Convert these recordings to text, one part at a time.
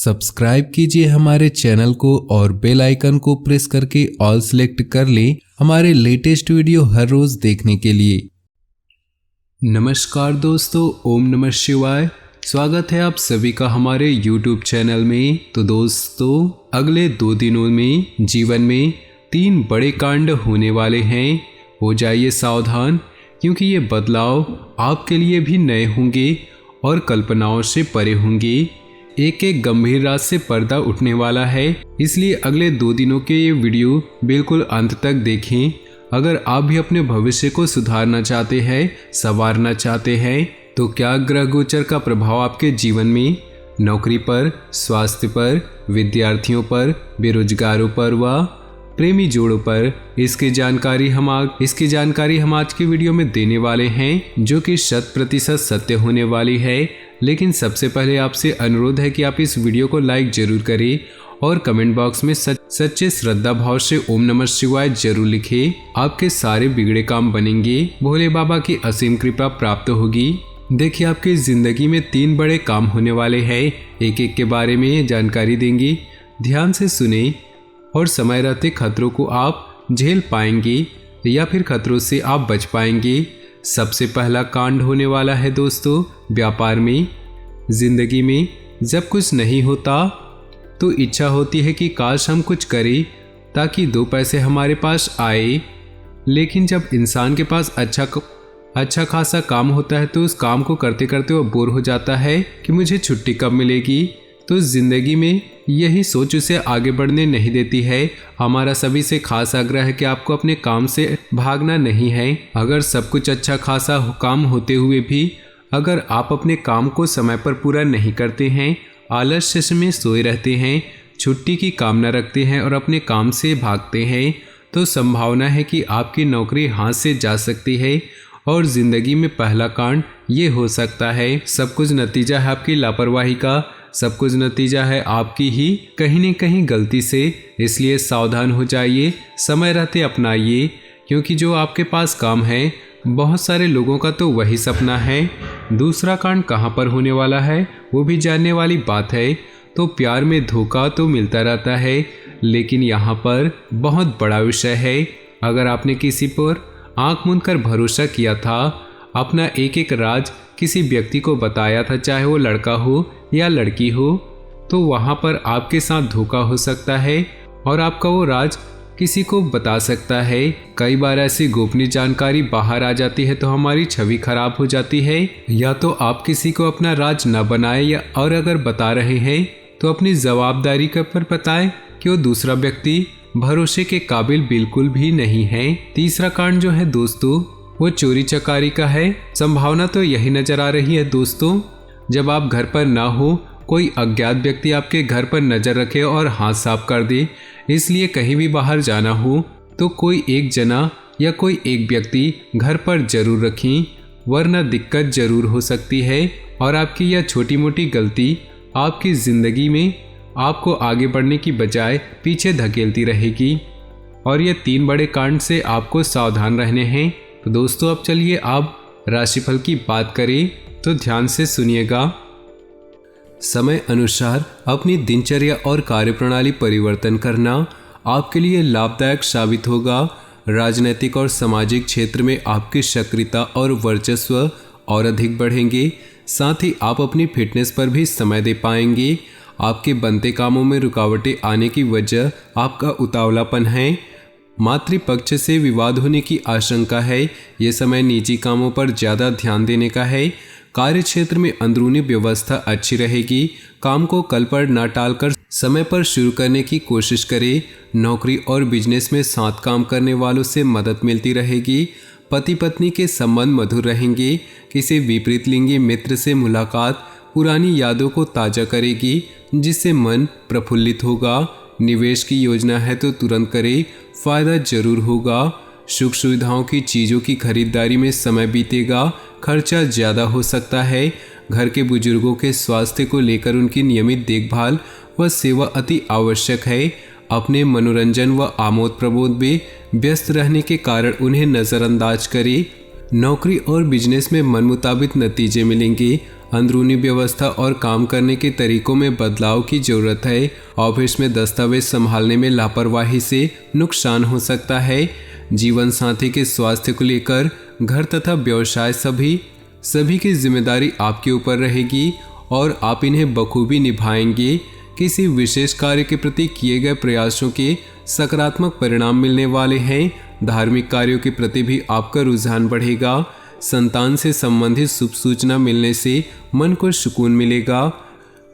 Subscribe कीजिए हमारे channel को और बेल आइकन को प्रेस करके ऑल सेलेक्ट कर लें हमारे लेटेस्ट वीडियो हर रोज देखने के लिए। नमस्कार दोस्तों, ओम नमः शिवाय। स्वागत है आप सभी का हमारे YouTube चैनल में। तो दोस्तों, अगले 2 दिनों में जीवन में 3 बड़े कांड होने वाले हैं। हो जाइए सावधान, क्योंकि ये बदलाव आपके लिए भी नए होंगे और कल्पनाओं से परे होंगे। एक गंभीर राज से पर्दा उठने वाला है, इसलिए अगले 2 दिनों के ये वीडियो बिल्कुल अंत तक देखें। अगर आप भी अपने भविष्य को सुधारना चाहते हैं, संवारना चाहते हैं, तो क्या ग्रह गोचर का प्रभाव आपके जीवन में नौकरी पर, स्वास्थ्य पर, विद्यार्थियों पर, बेरोजगारों पर व प्रेमी जोड़ों पर, इसकी जानकारी हम आज की वीडियो में देने वाले हैं, जो कि 100% सत्य होने वाली है। लेकिन सबसे पहले आपसे अनुरोध है कि आप इस वीडियो को लाइक जरूर करें और कमेंट बॉक्स में सच्चे श्रद्धा भाव से ओम नमः शिवाय जरूर लिखें। आपके सारे बिगड़े काम बनेंगे, भोले बाबा की असीम कृपा प्राप्त होगी। देखिए, आपकी जिंदगी में 3 बड़े काम होने वाले हैं। एक के बारे में जानकारी देंगे, ध्यान से सुने और समय रहते खतरों को आप झेल पाएंगे या फिर खतरों से आप बच पाएंगे। सबसे पहला कांड होने वाला है दोस्तों, व्यापार में। जिंदगी में जब कुछ नहीं होता तो इच्छा होती है कि काश हम कुछ करें ताकि 2 पैसे हमारे पास आए। लेकिन जब इंसान के पास अच्छा खासा काम होता है तो उस काम को करते करते वो बोर हो जाता है कि मुझे छुट्टी कब मिलेगी। तो जिंदगी में यही सोच उसे आगे बढ़ने नहीं देती है। हमारा सभी से खास आग्रह है कि आपको अपने काम से भागना नहीं है। अगर सब कुछ अच्छा खासा काम होते हुए भी अगर आप अपने काम को समय पर पूरा नहीं करते हैं, आलस्य में सोए रहते हैं, छुट्टी की कामना रखते हैं और अपने काम से भागते हैं, तो संभावना है कि आपकी नौकरी हाथ से जा सकती है और जिंदगी में पहला कांड ये हो सकता है। सब कुछ नतीजा है आपकी लापरवाही का, सब कुछ नतीजा है आपकी ही कहीं न कहीं गलती से। इसलिए सावधान हो जाइए, समय रहते अपनाइए, क्योंकि जो आपके पास काम है बहुत सारे लोगों का तो वही सपना है। दूसरा कांड कहाँ पर होने वाला है वो भी जानने वाली बात है। तो प्यार में धोखा तो मिलता रहता है, लेकिन यहाँ पर बहुत बड़ा विषय है। अगर आपने किसी पर आंख मूंद कर भरोसा किया था, अपना एक राज किसी व्यक्ति को बताया था, चाहे वो लड़का हो या लड़की हो, तो वहाँ पर आपके साथ धोखा हो सकता है और आपका वो राज किसी को बता सकता है। कई बार ऐसी गोपनीय जानकारी बाहर आ जाती है तो हमारी छवि खराब हो जाती है। या तो आप किसी को अपना राज न बनाए, या और अगर बता रहे हैं तो अपनी जवाबदारी पर बताएं कि वो दूसरा व्यक्ति भरोसे के काबिल बिल्कुल भी नहीं है। तीसरा कांड जो है दोस्तों, वो चोरी चकारी का है। संभावना तो यही नजर आ रही है दोस्तों, जब आप घर पर ना हो, कोई अज्ञात व्यक्ति आपके घर पर नजर रखे और हाथ साफ कर दे। इसलिए कहीं भी बाहर जाना हो तो कोई एक जना या कोई एक व्यक्ति घर पर जरूर रखें, वरना दिक्कत जरूर हो सकती है और आपकी यह छोटी मोटी गलती आपकी जिंदगी में आपको आगे बढ़ने की बजाय पीछे धकेलती रहेगी। और ये 3 बड़े कांड से आपको सावधान रहने हैं। तो दोस्तों, अब चलिए आप राशिफल की बात करें, तो ध्यान से सुनिएगा। समय अनुसार अपनी दिनचर्या और कार्यप्रणाली परिवर्तन करना आपके लिए लाभदायक साबित होगा। राजनीतिक और सामाजिक क्षेत्र में आपकी सक्रियता और वर्चस्व और अधिक बढ़ेंगे। साथ ही आप अपनी फिटनेस पर भी समय दे पाएंगे। आपके बनते कामों में रुकावटें आने की वजह आपका उतावलापन है। मातृपक्ष से विवाद होने की आशंका है। ये समय निजी कामों पर ज़्यादा ध्यान देने का है। कार्य क्षेत्र में अंदरूनी व्यवस्था अच्छी रहेगी। काम को कल पर न टालकर समय पर शुरू करने की कोशिश करें। नौकरी और बिजनेस में साथ काम करने वालों से मदद मिलती रहेगी। पति पत्नी के संबंध मधुर रहेंगे। किसी विपरीत लिंगी मित्र से मुलाकात पुरानी यादों को ताज़ा करेगी, जिससे मन प्रफुल्लित होगा। निवेश की योजना है तो तुरंत करें, फायदा जरूर होगा। सुख सुविधाओं की चीज़ों की खरीदारी में समय बीतेगा, खर्चा ज़्यादा हो सकता है। घर के बुजुर्गों के स्वास्थ्य को लेकर उनकी नियमित देखभाल व सेवा अति आवश्यक है। अपने मनोरंजन व आमोद प्रमोद में व्यस्त रहने के कारण उन्हें नज़रअंदाज करें। नौकरी और बिजनेस में मन मुताबिक नतीजे मिलेंगे। अंदरूनी व्यवस्था और काम करने के तरीकों में बदलाव की जरूरत है। ऑफिस में दस्तावेज संभालने में लापरवाही से नुकसान हो सकता है। जीवन साथी के स्वास्थ्य को लेकर घर तथा व्यवसाय सभी की जिम्मेदारी आपके ऊपर रहेगी और आप इन्हें बखूबी निभाएंगे। किसी विशेष कार्य के प्रति किए गए प्रयासों के सकारात्मक परिणाम मिलने वाले हैं। धार्मिक कार्यों के प्रति भी आपका रुझान बढ़ेगा। संतान से संबंधित शुभ सूचना मिलने से मन को सुकून मिलेगा।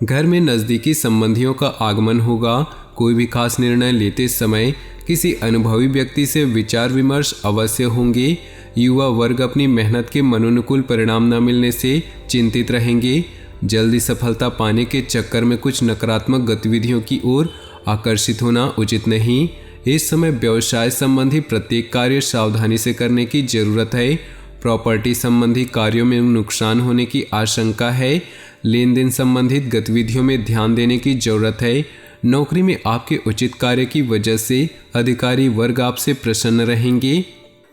घर में नज़दीकी संबंधियों का आगमन होगा। कोई भी खास निर्णय लेते समय किसी अनुभवी व्यक्ति से विचार विमर्श अवश्य होंगे। युवा वर्ग अपनी मेहनत के मनोनुकूल परिणाम न मिलने से चिंतित रहेंगे। जल्दी सफलता पाने के चक्कर में कुछ नकारात्मक गतिविधियों की ओर आकर्षित होना उचित नहीं। इस समय व्यवसाय संबंधी प्रत्येक कार्य सावधानी से करने की जरूरत है। प्रॉपर्टी संबंधी कार्यों में नुकसान होने की आशंका है। लेन देन संबंधित गतिविधियों में ध्यान देने की जरूरत है। नौकरी में आपके उचित कार्य की वजह से अधिकारी वर्ग आपसे प्रसन्न रहेंगे।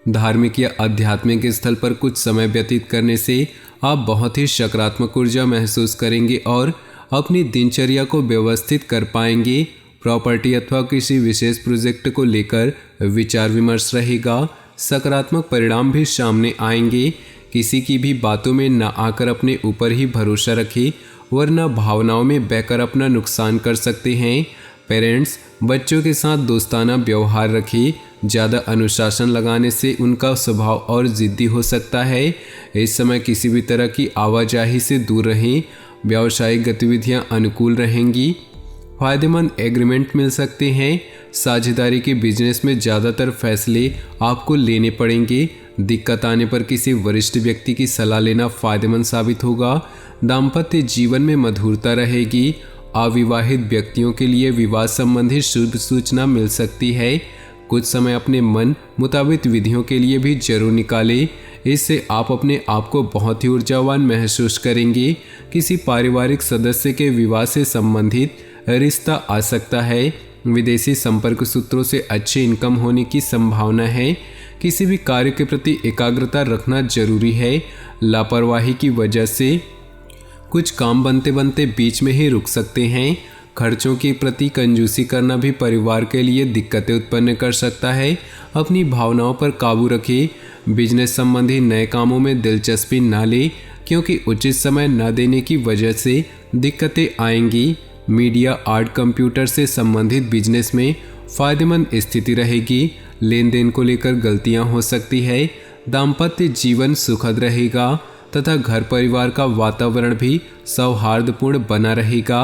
धार्मिक या आध्यात्मिक स्थल पर कुछ समय व्यतीत करने से आप बहुत ही सकारात्मक ऊर्जा महसूस करेंगे और अपनी दिनचर्या को व्यवस्थित कर पाएंगे। प्रॉपर्टी अथवा किसी विशेष प्रोजेक्ट को लेकर विचार विमर्श रहेगा। सकारात्मक परिणाम भी सामने आएंगे। किसी की भी बातों में न आकर अपने ऊपर ही भरोसा रखें, वरना भावनाओं में बहकर अपना नुकसान कर सकते हैं। पेरेंट्स बच्चों के साथ दोस्ताना व्यवहार रखें। ज़्यादा अनुशासन लगाने से उनका स्वभाव और ज़िद्दी हो सकता है। इस समय किसी भी तरह की आवाजाही से दूर रहें। व्यावसायिक गतिविधियां अनुकूल रहेंगी। फ़ायदेमंद एग्रीमेंट मिल सकते हैं। साझेदारी के बिजनेस में ज़्यादातर फैसले आपको लेने पड़ेंगे। दिक्कत आने पर किसी वरिष्ठ व्यक्ति की सलाह लेना फ़ायदेमंद साबित होगा। दाम्पत्य जीवन में मधुरता रहेगी। अविवाहित व्यक्तियों के लिए विवाह संबंधी शुभ सूचना मिल सकती है। कुछ समय अपने मन मुताबिक विधियों के लिए भी जरूर निकालें। इससे आप अपने आप को बहुत ही ऊर्जावान महसूस करेंगे। किसी पारिवारिक सदस्य के विवाह से संबंधित रिश्ता आ सकता है। विदेशी संपर्क सूत्रों से अच्छी इनकम होने की संभावना है। किसी भी कार्य के प्रति एकाग्रता रखना जरूरी है। लापरवाही की वजह से कुछ काम बनते बनते बीच में ही रुक सकते हैं। खर्चों के प्रति कंजूसी करना भी परिवार के लिए दिक्कतें उत्पन्न कर सकता है। अपनी भावनाओं पर काबू रखें। बिजनेस संबंधी नए कामों में दिलचस्पी न लें, क्योंकि उचित समय न देने की वजह से दिक्कतें आएंगी। मीडिया, आर्ट, कंप्यूटर से संबंधित बिजनेस में फ़ायदेमंद स्थिति रहेगी। लेन देन को लेकर गलतियां हो सकती है। दाम्पत्य जीवन सुखद रहेगा तथा घर परिवार का वातावरण भी सौहार्दपूर्ण बना रहेगा।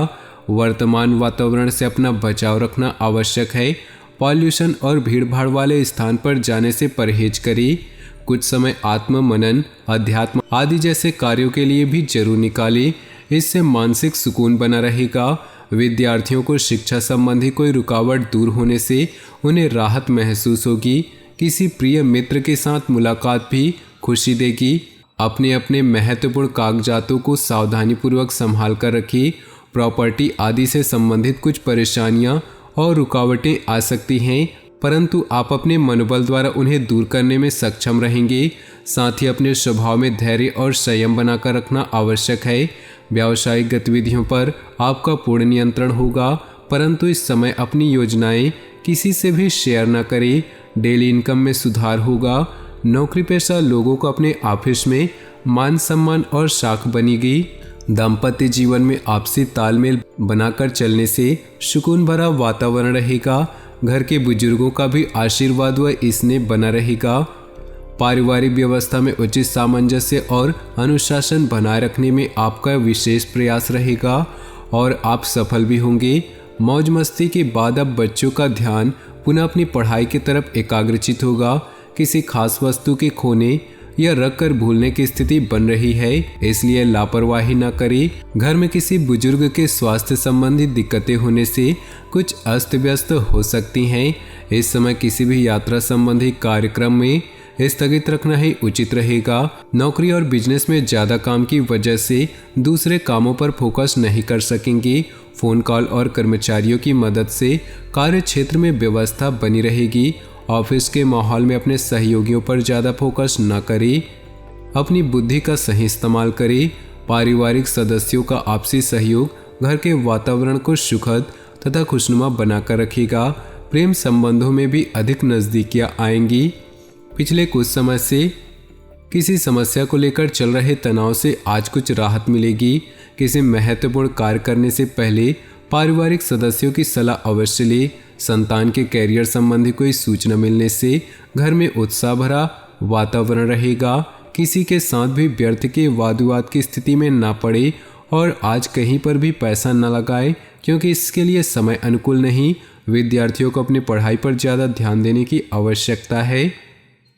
वर्तमान वातावरण से अपना बचाव रखना आवश्यक है। पॉल्यूशन और भीड़भाड़ वाले स्थान पर जाने से परहेज करें। कुछ समय आत्म मनन, अध्यात्म आदि जैसे कार्यों के लिए भी जरूर निकालें। इससे मानसिक सुकून बना रहेगा। विद्यार्थियों को शिक्षा संबंधी कोई रुकावट दूर होने से उन्हें राहत महसूस होगी। किसी प्रिय मित्र के साथ मुलाकात भी खुशी देगी। अपने अपने महत्वपूर्ण कागजातों को सावधानीपूर्वक संभाल कर रखिए। प्रॉपर्टी आदि से संबंधित कुछ परेशानियां और रुकावटें आ सकती हैं, परंतु आप अपने मनोबल द्वारा उन्हें दूर करने में सक्षम रहेंगे। साथ ही अपने स्वभाव में धैर्य और संयम बनाकर रखना आवश्यक है। व्यावसायिक गतिविधियों पर आपका पूर्ण नियंत्रण होगा, परंतु इस समय अपनी योजनाएं किसी से भी शेयर न करें। डेली इनकम में सुधार होगा। नौकरी पेशा लोगों को अपने ऑफिस में मान सम्मान और साख बनेगी। दाम्पत्य जीवन में आपसी तालमेल बनाकर चलने से सुकून भरा वातावरण रहेगा। घर के बुजुर्गों का भी आशीर्वाद व स्नेह बना रहेगा। पारिवारिक व्यवस्था में उचित सामंजस्य और अनुशासन बनाए रखने में आपका विशेष प्रयास रहेगा और आप सफल भी होंगे। मौज मस्ती के बाद अब बच्चों का ध्यान पुनः अपनी पढ़ाई की तरफ एकाग्रचित होगा। किसी खास वस्तु के खोने या रख कर भूलने की स्थिति बन रही है, इसलिए लापरवाही न करें। घर में किसी बुजुर्ग के स्वास्थ्य संबंधी दिक्कतें होने से कुछ अस्त व्यस्त हो सकती हैं। इस समय किसी भी यात्रा संबंधी कार्यक्रम में स्थगित रखना ही उचित रहेगा। नौकरी और बिजनेस में ज़्यादा काम की वजह से दूसरे कामों पर फोकस नहीं कर सकेंगे। फ़ोन कॉल और कर्मचारियों की मदद से कार्य क्षेत्र में व्यवस्था बनी रहेगी। ऑफिस के माहौल में अपने सहयोगियों पर ज़्यादा फोकस न करें। अपनी बुद्धि का सही इस्तेमाल करें। पारिवारिक सदस्यों का आपसी सहयोग घर के वातावरण को सुखद तथा खुशनुमा बनाकर रखेगा। प्रेम संबंधों में भी अधिक नज़दीकियां आएंगी। पिछले कुछ समय से किसी समस्या को लेकर चल रहे तनाव से आज कुछ राहत मिलेगी। किसी महत्वपूर्ण कार्य करने से पहले पारिवारिक सदस्यों की सलाह अवश्य ले। संतान के कैरियर संबंधी कोई सूचना मिलने से घर में उत्साह भरा वातावरण रहेगा। किसी के साथ भी व्यर्थ के वाद विवाद की स्थिति में ना पड़े और आज कहीं पर भी पैसा न लगाए, क्योंकि इसके लिए समय अनुकूल नहीं। विद्यार्थियों को अपनी पढ़ाई पर ज़्यादा ध्यान देने की आवश्यकता है।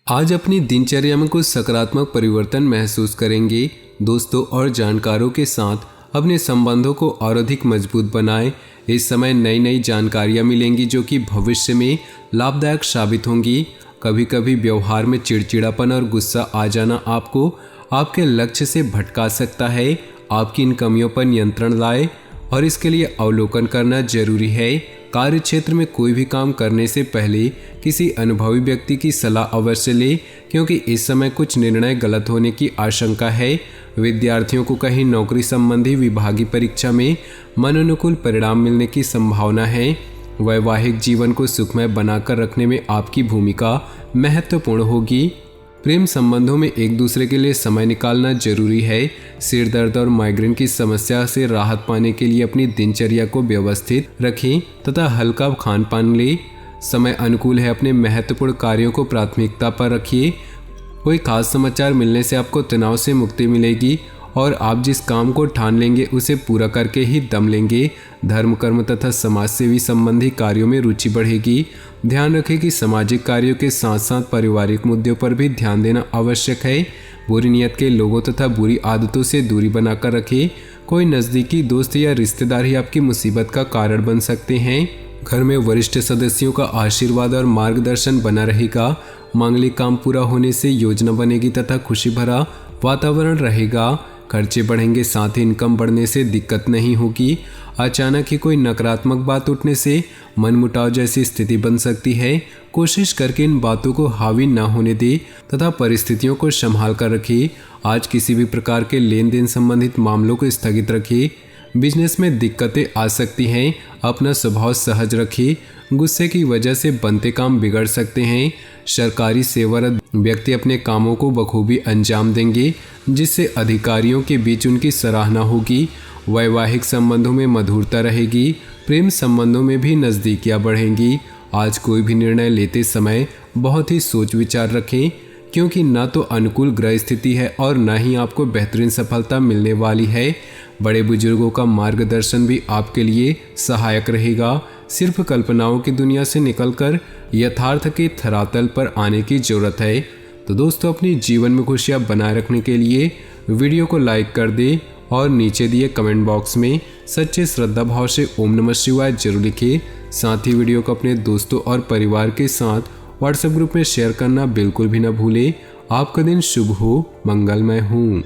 आज अपनी दिनचर्या में कुछ सकारात्मक परिवर्तन महसूस करेंगे। दोस्तों और जानकारों के साथ अपने संबंधों को और अधिक मजबूत बनाएं। इस समय नई नई जानकारियां मिलेंगी जो कि भविष्य में लाभदायक साबित होंगी। कभी कभी व्यवहार में चिड़चिड़ापन और गुस्सा आ जाना आपको आपके लक्ष्य से भटका सकता है। आपकी इन कमियों पर नियंत्रण लाएं और इसके लिए अवलोकन करना जरूरी है। कार्य क्षेत्र में कोई भी काम करने से पहले किसी अनुभवी व्यक्ति की सलाह अवश्य लें, क्योंकि इस समय कुछ निर्णय गलत होने की आशंका है। विद्यार्थियों को कहीं नौकरी संबंधी विभागीय परीक्षा में मनोनुकूल परिणाम मिलने की संभावना है। वैवाहिक जीवन को सुखमय बनाकर रखने में आपकी भूमिका महत्वपूर्ण होगी। प्रेम संबंधों में एक दूसरे के लिए समय निकालना जरूरी है। सिर दर्द और माइग्रेन की समस्या से राहत पाने के लिए अपनी दिनचर्या को व्यवस्थित रखें तथा हल्का खान पान लें। समय अनुकूल है, अपने महत्वपूर्ण कार्यों को प्राथमिकता पर रखिए। कोई खास समाचार मिलने से आपको तनाव से मुक्ति मिलेगी और आप जिस काम को ठान लेंगे उसे पूरा करके ही दम लेंगे। धर्म कर्म तथा समाज सेवी संबंधी कार्यों में रुचि बढ़ेगी। ध्यान रखें कि सामाजिक कार्यों के साथ साथ पारिवारिक मुद्दों पर भी ध्यान देना आवश्यक है। बुरी नीयत के लोगों तथा बुरी आदतों से दूरी बनाकर रखें। कोई नज़दीकी दोस्त या रिश्तेदार ही आपकी मुसीबत का कारण बन सकते हैं। घर में वरिष्ठ सदस्यों का आशीर्वाद और मार्गदर्शन बना रहेगा। मांगलिक काम पूरा होने से योजना बनेगी तथा खुशी भरा वातावरण रहेगा। खर्चे बढ़ेंगे, साथ ही इनकम बढ़ने से दिक्कत नहीं होगी। अचानक ही कोई नकारात्मक बात उठने से मनमुटाव जैसी स्थिति बन सकती है। कोशिश करके इन बातों को हावी न होने दे तथा परिस्थितियों को संभाल कर रखिए। आज किसी भी प्रकार के लेन देन संबंधित मामलों को स्थगित रखिए। बिजनेस में दिक्कतें आ सकती हैं, अपना स्वभाव सहज रखिए। गुस्से की वजह से बनते काम बिगड़ सकते हैं। सरकारी सेवारत व्यक्ति अपने कामों को बखूबी अंजाम देंगे, जिससे अधिकारियों के बीच उनकी सराहना होगी। वैवाहिक संबंधों में मधुरता रहेगी। प्रेम संबंधों में भी नज़दीकियां बढ़ेंगी। आज कोई भी निर्णय लेते समय बहुत ही सोच विचार रखें, क्योंकि न तो अनुकूल ग्रह स्थिति है और न ही आपको बेहतरीन सफलता मिलने वाली है। बड़े बुजुर्गों का मार्गदर्शन भी आपके लिए सहायक रहेगा। सिर्फ कल्पनाओं की दुनिया से निकलकर यथार्थ के धरातल पर आने की जरूरत है। तो दोस्तों, अपनी जीवन में खुशियां बनाए रखने के लिए वीडियो को लाइक कर दें और नीचे दिए कमेंट बॉक्स में सच्चे श्रद्धा भाव से ओम नमः शिवाय जरूर लिखें। साथ ही वीडियो को अपने दोस्तों और परिवार के साथ व्हाट्सएप ग्रुप में शेयर करना बिल्कुल भी न भूलें। आपका दिन शुभ हो, मंगलमय हो।